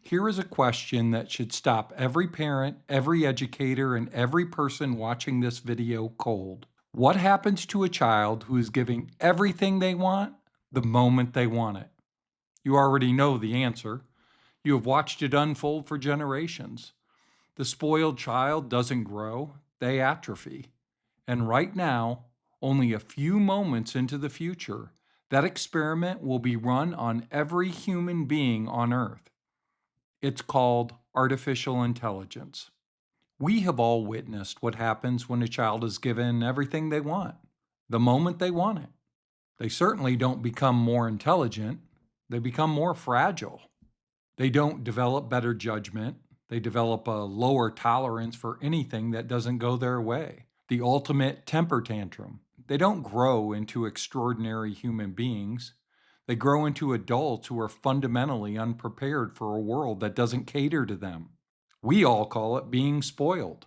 Here is a question that should stop every parent, every educator, and every person watching this video cold. What happens to a child who is giving everything they want the moment they want it? You already know the answer. You have watched it unfold for generations. The spoiled child doesn't grow, they atrophy. And right now, only a few moments into the future, that experiment will be run on every human being on Earth. It's called artificial intelligence. We have all witnessed what happens when a child is given everything they want, the moment they want it. They certainly don't become more intelligent, they become more fragile. They don't develop better judgment, they develop a lower tolerance for anything that doesn't go their way. The ultimate temper tantrum. They don't grow into extraordinary human beings. They grow into adults who are fundamentally unprepared for a world that doesn't cater to them. We all call it being spoiled.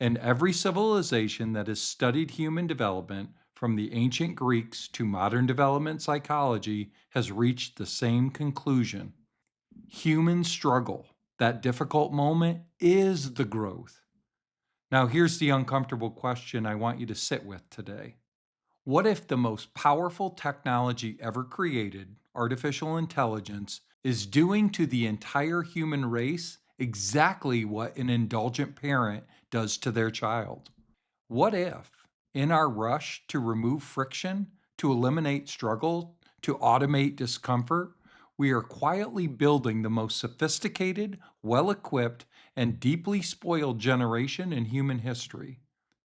And every civilization that has studied human development, from the ancient Greeks to modern development psychology, has reached the same conclusion. Human struggle, that difficult moment, is the growth. Now, here's the uncomfortable question I want you to sit with today. What if the most powerful technology ever created, artificial intelligence, is doing to the entire human race exactly what an indulgent parent does to their child? What if, in our rush to remove friction, to eliminate struggle, to automate discomfort, we are quietly building the most sophisticated, well equipped, and deeply spoiled generation in human history?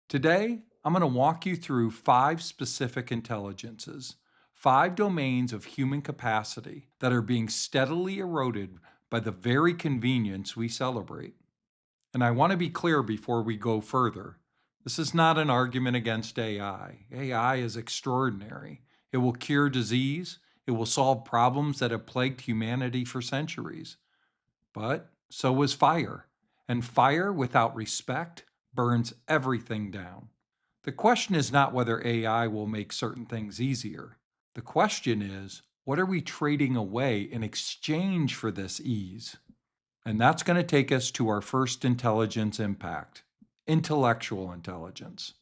Today, I'm going to walk you through 5 specific intelligences, 5 domains of human capacity that are being steadily eroded by the very convenience we celebrate. And I want to be clear before we go further. This is not an argument against AI. AI is extraordinary. It will cure disease. It will solve problems that have plagued humanity for centuries. But so is fire. And fire without respect burns everything down. The question is not whether AI will make certain things easier. The question is, what are we trading away in exchange for this ease? And that's going to take us to our first intelligence impact, intellectual intelligence.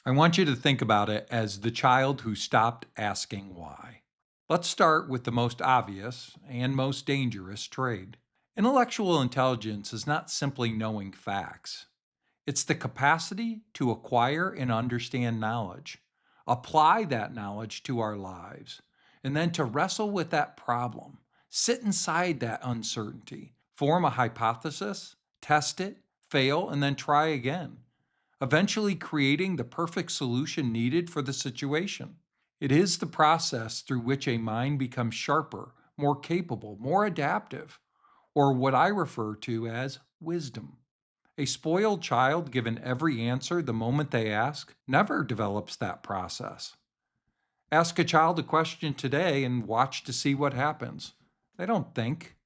I want you to think about it as the child who stopped asking why. Let's start with the most obvious and most dangerous trade. Intellectual intelligence is not simply knowing facts. It's the capacity to acquire and understand knowledge, apply that knowledge to our lives, and then to wrestle with that problem, sit inside that uncertainty, form a hypothesis, test it, fail, and then try again, eventually creating the perfect solution needed for the situation. It is the process through which a mind becomes sharper, more capable, more adaptive, or what I refer to as wisdom. A spoiled child given every answer the moment they ask never develops that process. Ask a child a question today and watch to see what happens. They don't think.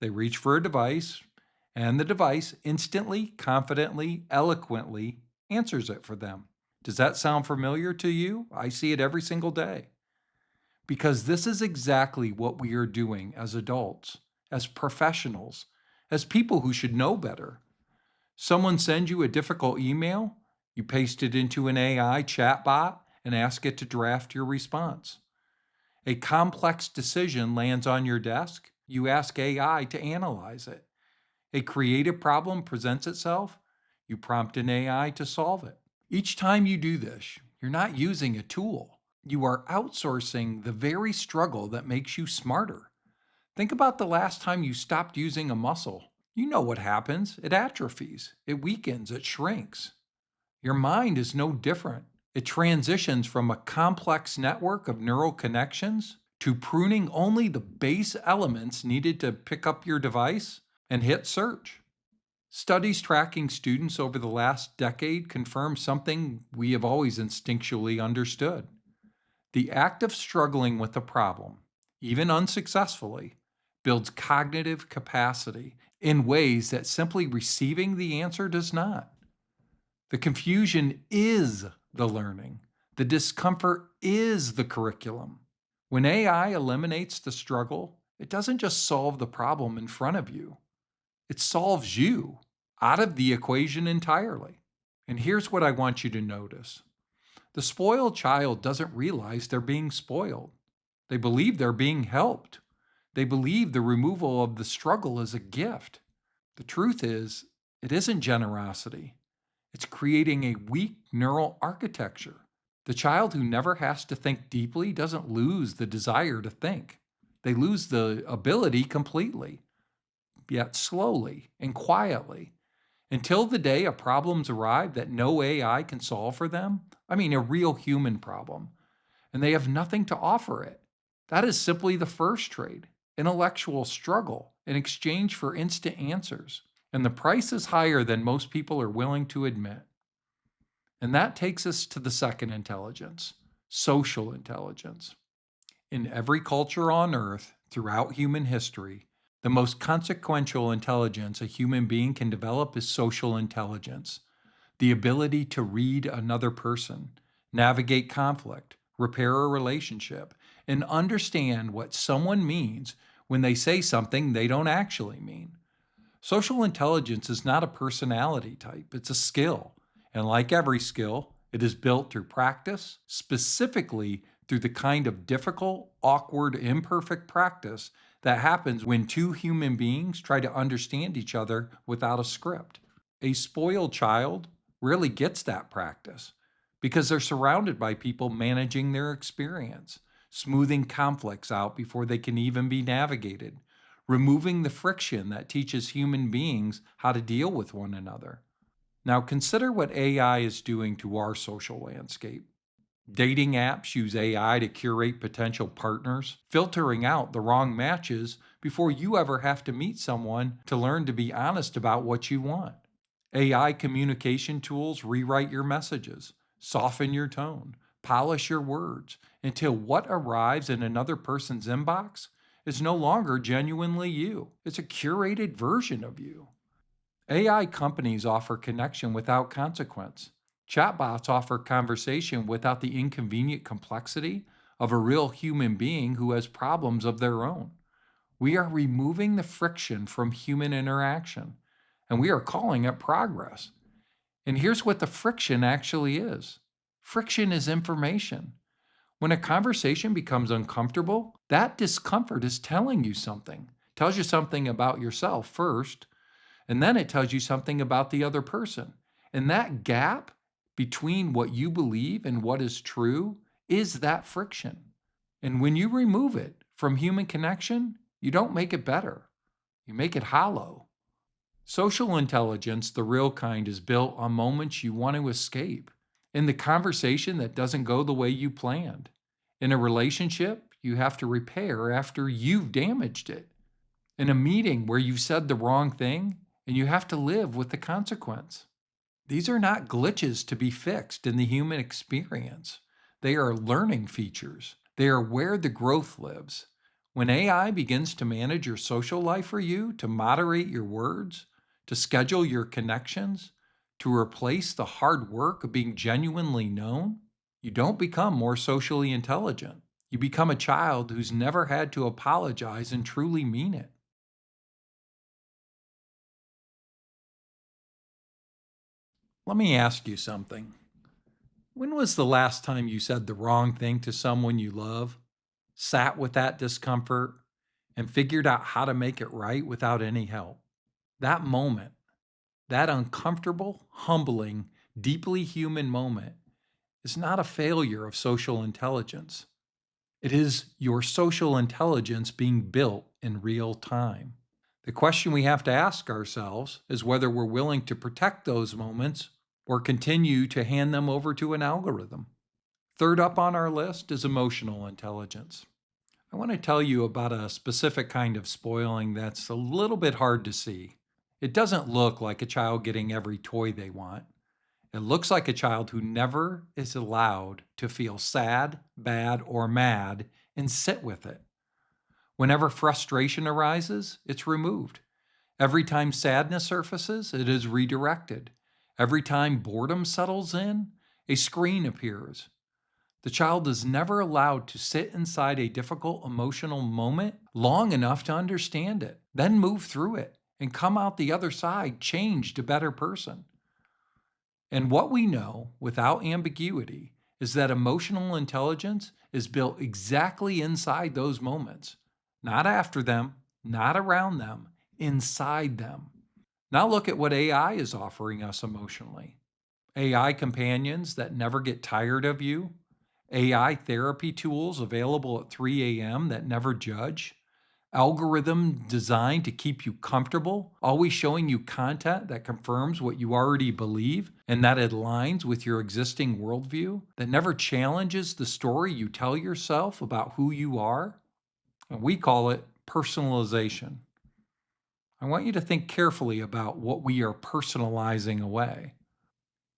They reach for a device, and the device instantly, confidently, eloquently answers it for them. Does that sound familiar to you? I see it every single day. Because this is exactly what we are doing as adults, as professionals, as people who should know better. Someone sends you a difficult email, you paste it into an AI chatbot and ask it to draft your response. A complex decision lands on your desk, you ask AI to analyze it. A creative problem presents itself, you prompt an AI to solve it. Each time you do this, you're not using a tool. You are outsourcing the very struggle that makes you smarter. Think about the last time you stopped using a muscle. You know what happens. It atrophies, it weakens, it shrinks. Your mind is no different. It transitions from a complex network of neural connections to pruning only the base elements needed to pick up your device and hit search. Studies tracking students over the last decade confirm something we have always instinctually understood. The act of struggling with a problem, even unsuccessfully, builds cognitive capacity in ways that simply receiving the answer does not. The confusion is the learning. The discomfort is the curriculum. When AI eliminates the struggle, it doesn't just solve the problem in front of you, it solves you out of the equation entirely. And here's what I want you to notice: the spoiled child doesn't realize they're being spoiled. They believe they're being helped. They believe the removal of the struggle is a gift. The truth is, it isn't generosity. It's creating a weak neural architecture. The child who never has to think deeply doesn't lose the desire to think. They lose the ability completely, yet slowly and quietly, until the day a problem's arrived that no AI can solve for them. I mean, a real human problem, and they have nothing to offer it. That is simply the first trade: intellectual struggle in exchange for instant answers. And the price is higher than most people are willing to admit. And that takes us to the second intelligence: social intelligence. In every culture on earth, throughout human history, the most consequential intelligence a human being can develop is social intelligence, the ability to read another person, navigate conflict, repair a relationship, and understand what someone means when they say something they don't actually mean. Social intelligence is not a personality type, it's a skill. And like every skill, it is built through practice, specifically through the kind of difficult, awkward, imperfect practice that happens when two human beings try to understand each other without a script. A spoiled child rarely gets that practice because they're surrounded by people managing their experience, smoothing conflicts out before they can even be navigated, removing the friction that teaches human beings how to deal with one another. Now, consider what AI is doing to our social landscape. Dating apps use AI to curate potential partners, filtering out the wrong matches before you ever have to meet someone to learn to be honest about what you want. AI communication tools rewrite your messages, soften your tone, polish your words until what arrives in another person's inbox is no longer genuinely you. It's a curated version of you. AI companies offer connection without consequence. Chatbots offer conversation without the inconvenient complexity of a real human being who has problems of their own. We are removing the friction from human interaction, and we are calling it progress. And here's what the friction actually is: friction is information. When a conversation becomes uncomfortable, that discomfort is telling you something. It tells you something about yourself first, and then it tells you something about the other person. And that gap between what you believe and what is true is that friction. And when you remove it from human connection, you don't make it better, you make it hollow. Social intelligence, the real kind, is built on moments you want to escape. In the conversation that doesn't go the way you planned. In a relationship you have to repair after you've damaged it. In a meeting where you've said the wrong thing and you have to live with the consequence. These are not glitches to be fixed in the human experience. They are learning features. They are where the growth lives. When AI begins to manage your social life for you, to moderate your words, to schedule your connections, to replace the hard work of being genuinely known, you don't become more socially intelligent. You become a child who's never had to apologize and truly mean it. Let me ask you something. When was the last time you said the wrong thing to someone you love, sat with that discomfort, and figured out how to make it right without any help? That moment, that uncomfortable, humbling, deeply human moment, is not a failure of social intelligence. It is your social intelligence being built in real time. The question we have to ask ourselves is whether we're willing to protect those moments or continue to hand them over to an algorithm. Third up on our list is emotional intelligence. I want to tell you about a specific kind of spoiling that's a little bit hard to see. It doesn't look like a child getting every toy they want. It looks like a child who never is allowed to feel sad, bad, or mad and sit with it. Whenever frustration arises, it's removed. Every time sadness surfaces, it is redirected. Every time boredom settles in, a screen appears. The child is never allowed to sit inside a difficult emotional moment long enough to understand it, then move through it and come out the other side changed a better person. And what we know without ambiguity is that emotional intelligence is built exactly inside those moments, not after them, not around them, inside them. Now look at what AI is offering us emotionally. AI companions that never get tired of you, AI therapy tools available at 3 a.m. that never judge, algorithm designed to keep you comfortable, always showing you content that confirms what you already believe and that aligns with your existing worldview, that never challenges the story you tell yourself about who you are. And we call it personalization. I want you to think carefully about what we are personalizing away.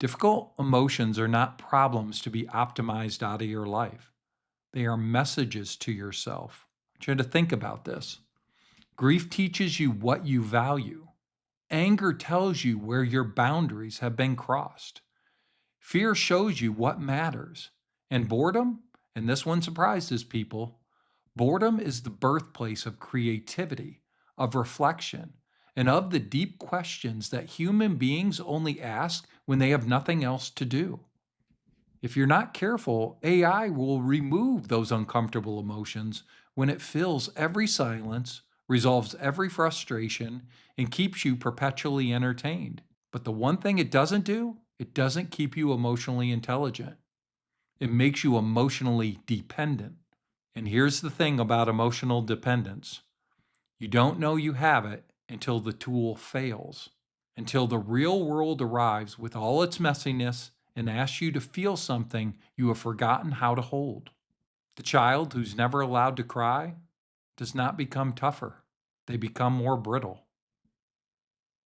Difficult emotions are not problems to be optimized out of your life. They are messages to yourself. I want you to think about this. Grief teaches you what you value. Anger tells you where your boundaries have been crossed. Fear shows you what matters. And boredom, and this one surprises people, boredom is the birthplace of creativity, of reflection, and of the deep questions that human beings only ask when they have nothing else to do. If you're not careful, AI will remove those uncomfortable emotions when it fills every silence, resolves every frustration, and keeps you perpetually entertained. But the one thing it doesn't do, it doesn't keep you emotionally intelligent. It makes you emotionally dependent. And here's the thing about emotional dependence: you don't know you have it until the tool fails, until the real world arrives with all its messiness and asks you to feel something you have forgotten how to hold. The child who's never allowed to cry does not become tougher, they become more brittle.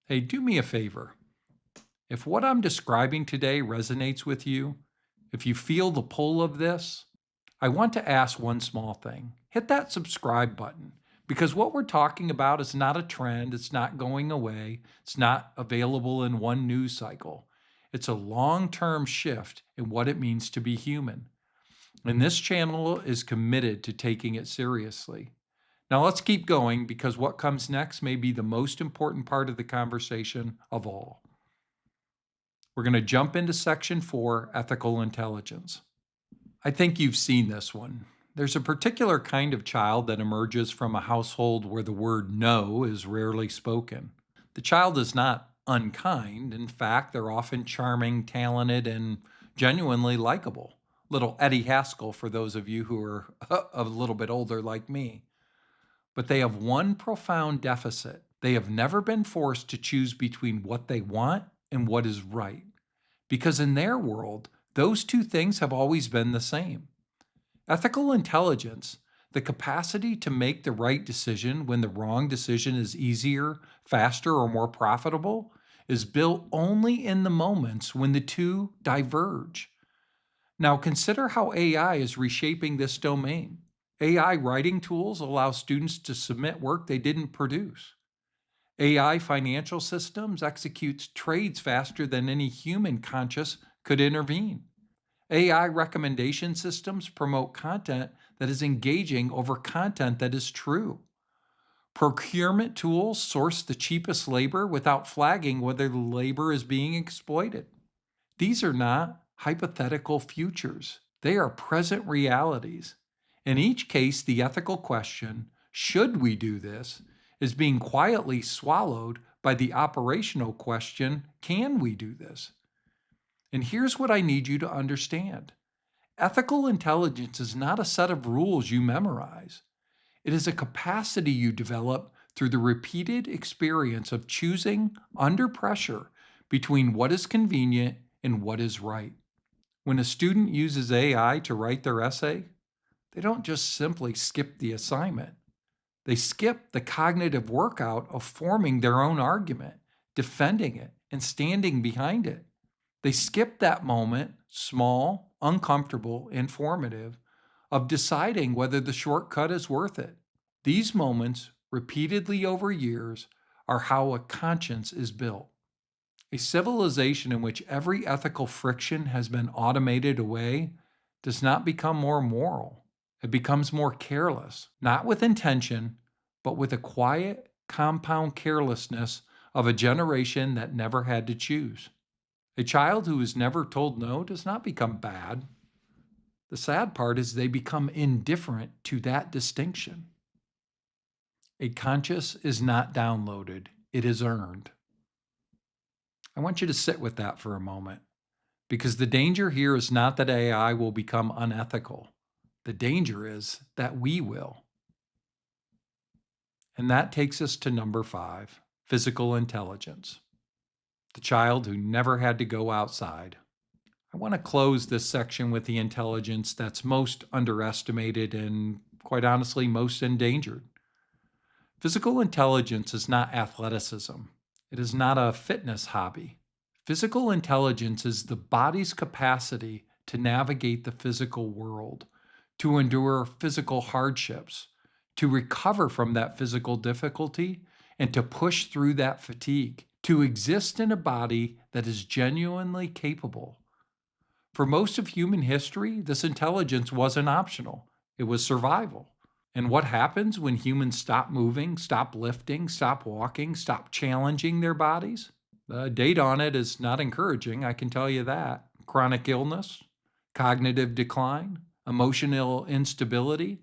Hey, do me a favor. If what I'm describing today resonates with you, if you feel the pull of this, I want to ask one small thing. Hit that subscribe button, because what we're talking about is not a trend, it's not going away, it's not available in one news cycle. It's a long term shift in what it means to be human. And this channel is committed to taking it seriously. Now let's keep going, because what comes next may be the most important part of the conversation of all. We're going to jump into section 4, ethical intelligence. I think you've seen this one. There's a particular kind of child that emerges from a household where the word no is rarely spoken. The child is not unkind. In fact, they're often charming, talented, and genuinely likable. Little Eddie Haskell for those of you who are a little bit older like me. But they have one profound deficit. They have never been forced to choose between what they want and what is right. Because in their world, those two things have always been the same. Ethical intelligence, the capacity to make the right decision when the wrong decision is easier, faster, or more profitable, is built only in the moments when the two diverge. Now consider how AI is reshaping this domain. AI writing tools allow students to submit work they didn't produce. AI financial systems executes trades faster than any human conscious could intervene. AI recommendation systems promote content that is engaging over content that is true. Procurement tools source the cheapest labor without flagging whether the labor is being exploited. These are not hypothetical futures, they are present realities. In each case, the ethical question, should we do this, is being quietly swallowed by the operational question, can we do this? And here's what I need you to understand. Ethical intelligence is not a set of rules you memorize. It is a capacity you develop through the repeated experience of choosing under pressure between what is convenient and what is right. When a student uses AI to write their essay, they don't just simply skip the assignment. They skip the cognitive workout of forming their own argument, defending it, and standing behind it. They skip that moment, small, uncomfortable, informative, of deciding whether the shortcut is worth it. These moments, repeatedly over years, are how a conscience is built. A civilization in which every ethical friction has been automated away does not become more moral. It becomes more careless, not with intention, but with a quiet, compound carelessness of a generation that never had to choose. A child who is never told no does not become bad. The sad part is they become indifferent to that distinction. A conscious is not downloaded, it is earned. I want you to sit with that for a moment because the danger here is not that AI will become unethical. The danger is that we will. And that takes us to number 5, physical intelligence. The child who never had to go outside. I want to close this section with the intelligence that's most underestimated and, quite honestly, most endangered. Physical intelligence is not athleticism. It is not a fitness hobby. Physical intelligence is the body's capacity to navigate the physical world, to endure physical hardships, to recover from that physical difficulty, and to push through that fatigue, to exist in a body that is genuinely capable. For most of human history, this intelligence wasn't optional, it was survival. And what happens when humans stop moving, stop lifting, stop walking, stop challenging their bodies? The data on it is not encouraging, I can tell you that. Chronic illness, cognitive decline, emotional instability.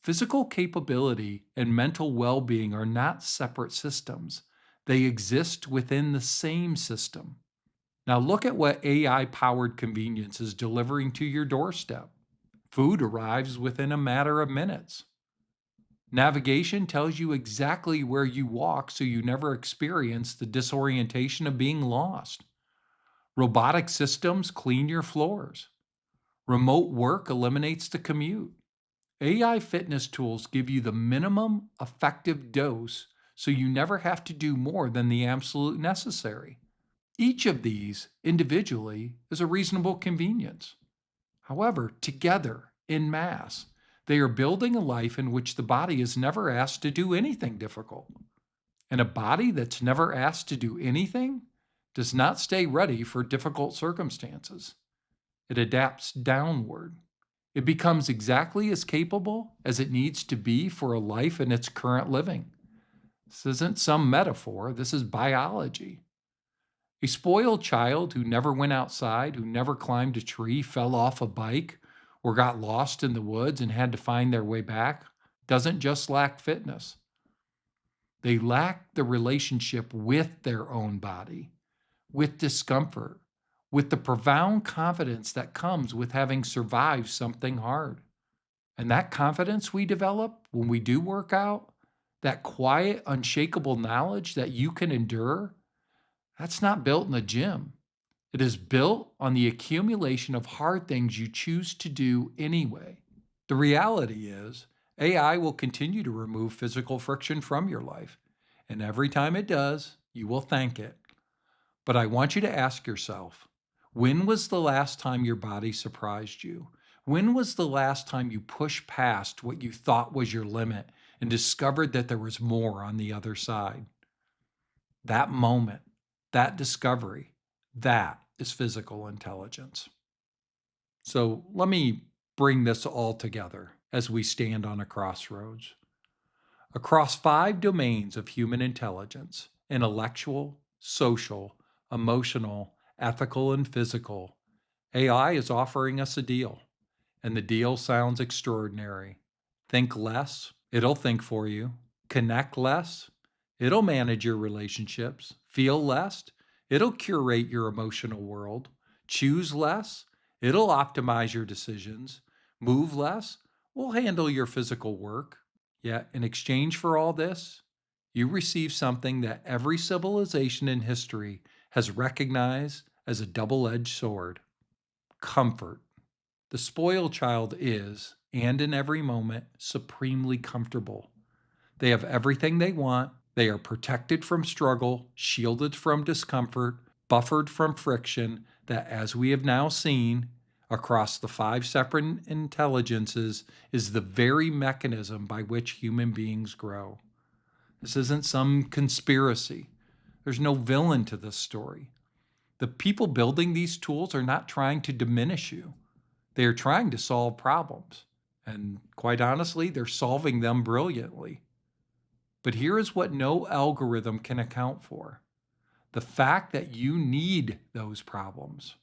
Physical capability and mental well being are not separate systems, they exist within the same system. Now, look at what AI powered convenience is delivering to your doorstep. Food arrives within a matter of minutes. Navigation tells you exactly where you walk so you never experience the disorientation of being lost. Robotic systems clean your floors. Remote work eliminates the commute. AI fitness tools give you the minimum effective dose so you never have to do more than the absolute necessary. Each of these individually is a reasonable convenience. However, together, in mass, they are building a life in which the body is never asked to do anything difficult. And a body that's never asked to do anything does not stay ready for difficult circumstances. It adapts downward. It becomes exactly as capable as it needs to be for a life in its current living. This isn't some metaphor, this is biology. A spoiled child who never went outside, who never climbed a tree, fell off a bike, or got lost in the woods and had to find their way back, doesn't just lack fitness. They lack the relationship with their own body, with discomfort, with the profound confidence that comes with having survived something hard. And that confidence we develop when we do work out, that quiet, unshakable knowledge that you can endure, that's not built in the gym. It is built on the accumulation of hard things you choose to do anyway. The reality is, AI will continue to remove physical friction from your life. And every time it does, you will thank it. But I want you to ask yourself, when was the last time your body surprised you? When was the last time you pushed past what you thought was your limit and discovered that there was more on the other side? That moment, that discovery, that is physical intelligence. So let me bring this all together as we stand on a crossroads. Across 5 domains of human intelligence, intellectual, social, emotional, ethical, and physical, AI is offering us a deal. And the deal sounds extraordinary. Think less, it'll think for you. Connect less, it'll manage your relationships. Feel less, it'll curate your emotional world. Choose less, it'll optimize your decisions. Move less, we'll handle your physical work. Yet, in exchange for all this, you receive something that every civilization in history has recognized as a double edged sword: comfort. The spoiled child is, and in every moment, supremely comfortable. They have everything they want. They are protected from struggle, shielded from discomfort, buffered from friction that, as we have now seen, across the 5 separate intelligences, is the very mechanism by which human beings grow. This isn't some conspiracy. There's no villain to this story. The people building these tools are not trying to diminish you. They are trying to solve problems. And quite honestly, they're solving them brilliantly. But here is what no algorithm can account for: the fact that you need those problems.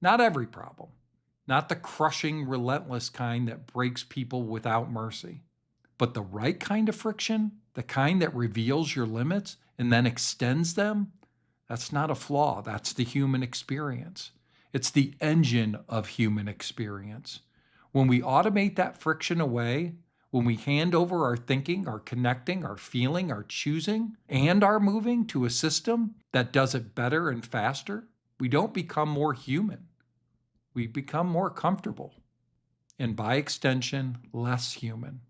Not every problem, not the crushing, relentless kind that breaks people without mercy, but the right kind of friction, the kind that reveals your limits and then extends them. That's not a flaw, that's the human experience. It's the engine of human experience. When we automate that friction away, when we hand over our thinking, our connecting, our feeling, our choosing, and our moving to a system that does it better and faster, we don't become more human. We become more comfortable, and by extension, less human.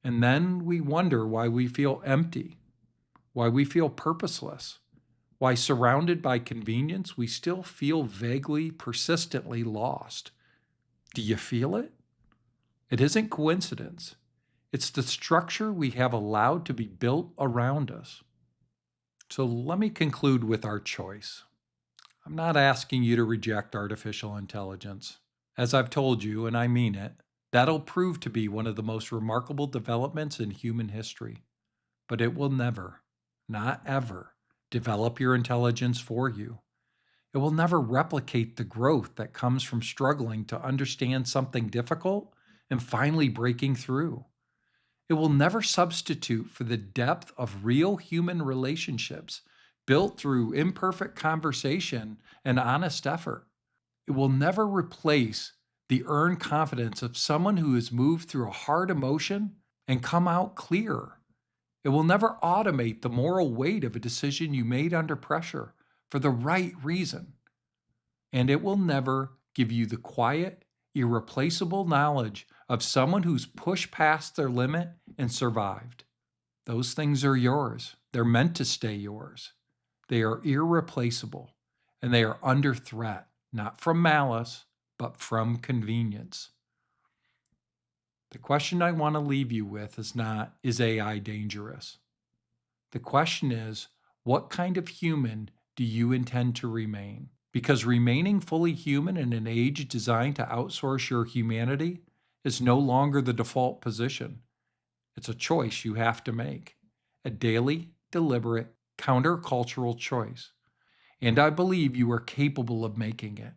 And then we wonder why we feel empty, why we feel purposeless, why surrounded by convenience, we still feel vaguely, persistently lost. Do you feel it? It isn't coincidence. It's the structure we have allowed to be built around us. So let me conclude with our choice. I'm not asking you to reject artificial intelligence. As I've told you, and I mean it, that'll prove to be one of the most remarkable developments in human history. But it will never, not ever, develop your intelligence for you. It will never replicate the growth that comes from struggling to understand something difficult and finally breaking through. It will never substitute for the depth of real human relationships built through imperfect conversation and honest effort. It will never replace the earned confidence of someone who has moved through a hard emotion and come out clear. It will never automate the moral weight of a decision you made under pressure for the right reason. And it will never give you the quiet, irreplaceable knowledge of someone who's pushed past their limit and survived. Those things are yours. They're meant to stay yours. They are irreplaceable, and they are under threat, not from malice, but from convenience. The question I want to leave you with is not, is AI dangerous? The question is, what kind of human do you intend to remain? Because remaining fully human in an age designed to outsource your humanity is no longer the default position. It's a choice you have to make, a daily, deliberate, countercultural choice. And I believe you are capable of making it,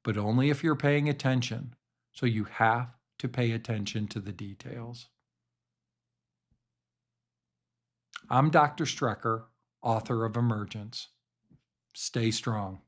but only if you're paying attention. So you have to pay attention to the details. I'm Dr. Strecker, author of Emergence. Stay strong.